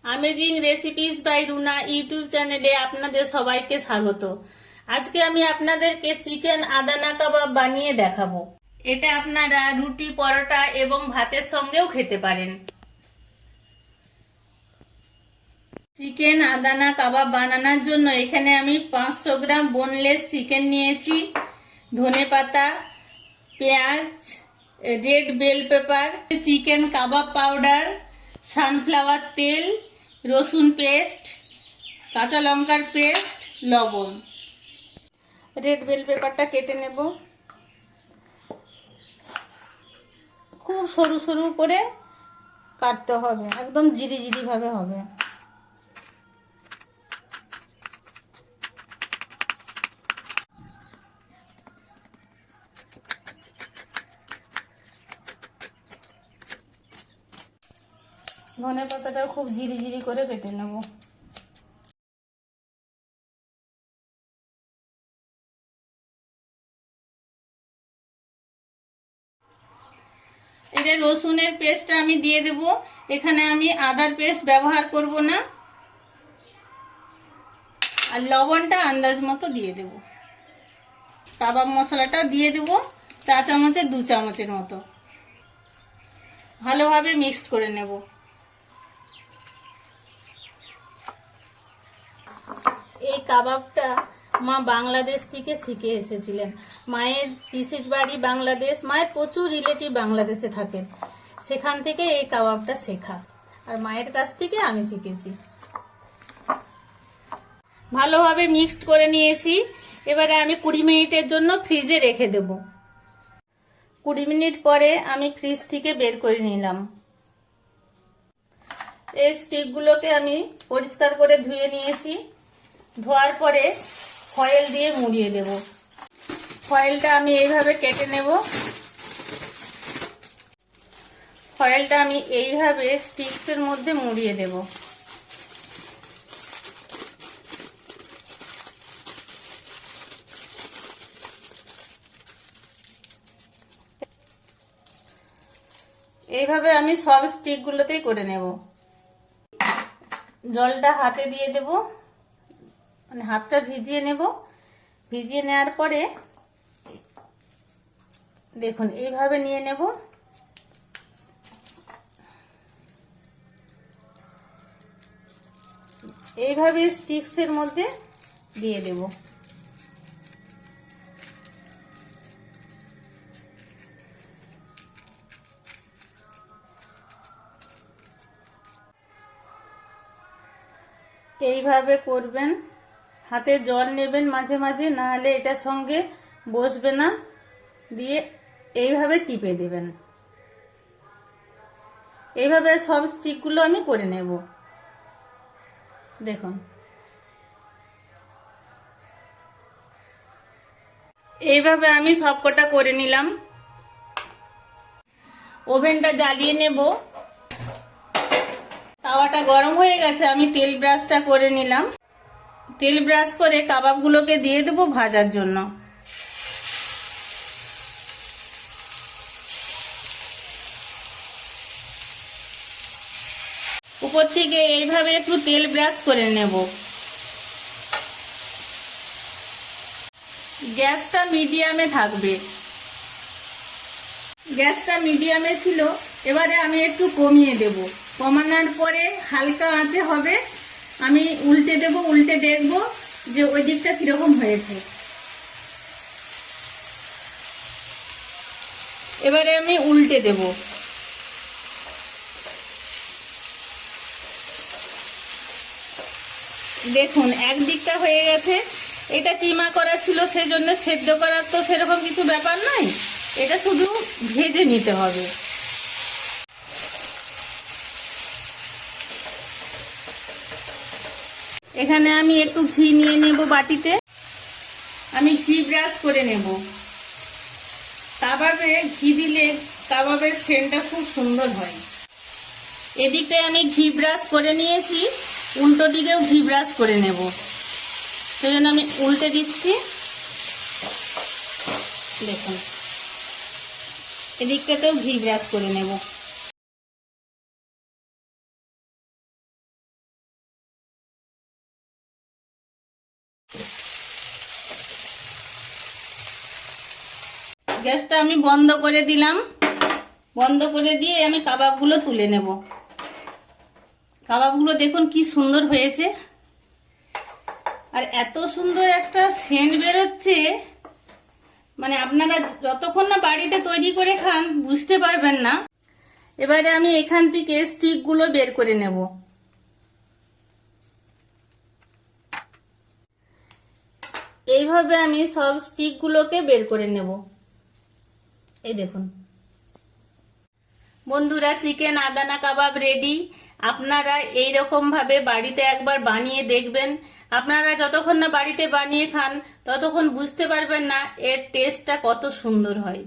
Amazing recipes by Runa YouTube চ্যানেলে আপনাদের সবাইকে স্বাগত। আজকে আমি আপনাদেরকে চিকেন আদানা কাবাব বানিয়ে দেখাবো। এটা আপনারা রুটি, পরোটা এবং ভাতের সঙ্গেও খেতে পারেন। চিকেন আদানা কাবাব বানানোর জন্য এখানে আমি 500 গ্রাম বোনলেস চিকেন নিয়েছি, ধনেপাতা, পেঁয়াজ, রেড বেল পেপার, চিকেন কাবাব পাউডার, সানফ্লাওয়ার তেল, রসুন পেস্ট, কাঁচা লঙ্কার পেস্ট, লবণ। রেড বেল পেপারটা কেটে নেব। খুব সরু সরু করে কাটতে হবে, একদম জিরি জিরি ভাবে হবে। ধনে পাতাটা খুব জিরি জিরি করে কেটে নেব। এটা রসুনের পেস্টটা আমি দিয়ে দেব। এখানে আমি আদার পেস্ট ব্যবহার করব না। আর লবণটা আন্দাজ মতো দিয়ে দেব। কাবাব মশলাটা দিয়ে দেব 4 চামচের 2 চামচের মতো। ভালোভাবে মিক্সড করে নেব। এই কাবাবটা মা বাংলাদেশ থেকে শিখে এসেছিলেন। মায়ের পিসির বাড়ি বাংলাদেশ, মায়ের প্রচুর রিলেটিভ বাংলাদেশে থাকেন, সেখান থেকে এই কাবাবটা শেখা। আর মায়ের কাছ থেকে আমি শিখেছি। ভালোভাবে মিক্সড করে নিয়েছি। এবারে আমি 20 মিনিটের জন্য ফ্রিজে রেখে দেব। 20 মিনিট পরে আমি ফ্রিজ থেকে বের করে নিলাম। এই স্টিকগুলোকে আমি পরিষ্কার করে ধুয়ে নিয়েছি। ধোয়ার পরে ফয়েল দিয়ে মুড়িয়ে দেব। ফয়েলটা আমি এইভাবে কেটে নেব। ফয়েলটা আমি এইভাবে স্টিক্সের মধ্যে মুড়িয়ে দেব। এইভাবে আমি সব স্টিকগুলোতেই করে নেব। জলটা হাতে দিয়ে দেব, মানে হাতটা ভিজিয়ে নেব। ভিজিয়ে নেওয়ার পরে দেখুন এইভাবে নিয়ে নেব। এইভাবে স্টিক্সের মধ্যে দিয়ে দেব। এইভাবে করবেন। হাতে জল নেবেন মাঝে মাঝে, না হলে এটার সঙ্গে বসবে না। দিয়ে এইভাবে টিপে দিবেন। এইভাবে সব স্টিকগুলো আমি করে নেব। দেখুন এইভাবে আমি সবকটা করে নিলাম। ওভেনটা জ্বালিয়ে নেব। তাওয়াটা গরম হয়ে গেছে, আমি তেল ব্রাশটা করে নিলাম। তেল ব্রাশ করে কাবাবগুলোকে দিয়ে দেব ভাজার জন্য। উপর থেকে এইভাবে একটু তেল ব্রাশ করে নেব। গ্যাসটা মিডিয়ামে থাকবে। গ্যাসটা মিডিয়ামে ছিল, এবারে আমি একটু কমিয়ে দেব। কমানোর পরে হালকা আঁচে হবে। আমি উল্টে দেব, উল্টে দেখব যে ওই দিকটা কিরকম হয়েছে। এবারে আমি উল্টে দেব। দেখুন একদিকটা হয়ে গেছে। এটা কিমা করা ছিল, সেজন্য সেদ্ধ করার তো সেরকম কিছু ব্যাপার নাই, এটা শুধু ভেজে নিতে হবে। এখানে আমি একটু ঘি নিয়ে নেব বাটিতে। আমি ঘি ব্রাশ করে নেব। কাবাবে ঘি দিলে কাবাবের সেন্টটা খুব সুন্দর হয়। এদিকে আমি ঘি ব্রাশ করে নিয়েছি, উল্টো দিকেও ঘি ব্রাশ করে নেব। সেজন্য আমি উল্টে দিচ্ছি। দেখুন এদিকটাতেও ঘি ব্রাশ করে নেব। গ্যাসটা আমি বন্ধ করে দিলাম। বন্ধ করে দিয়ে আমি কাবাবগুলো তুলে নেব। কাবাবগুলো দেখুন কি সুন্দর হয়েছে, আর এত সুন্দর একটা সেন্ট বেরোচ্ছে, মানে আপনারা যতক্ষণ না বাড়িতে তৈরি করে খান বুঝতে পারবেন না। এবারে আমি এখান থেকে স্টিকগুলো বের করে নেব। এইভাবে আমি সব স্টিকগুলোকে বের করে নেব। এই দেখুন বন্ধুরা, চিকেন আদানা কাবাব রেডি। আপনারা এইরকম ভাবে বাড়িতে একবার বানিয়ে দেখবেন। আপনারা যতক্ষণ না বাড়িতে বানিয়ে খান ততক্ষণ বুঝতে পারবেন না এর টেস্টটা কত সুন্দর হয়।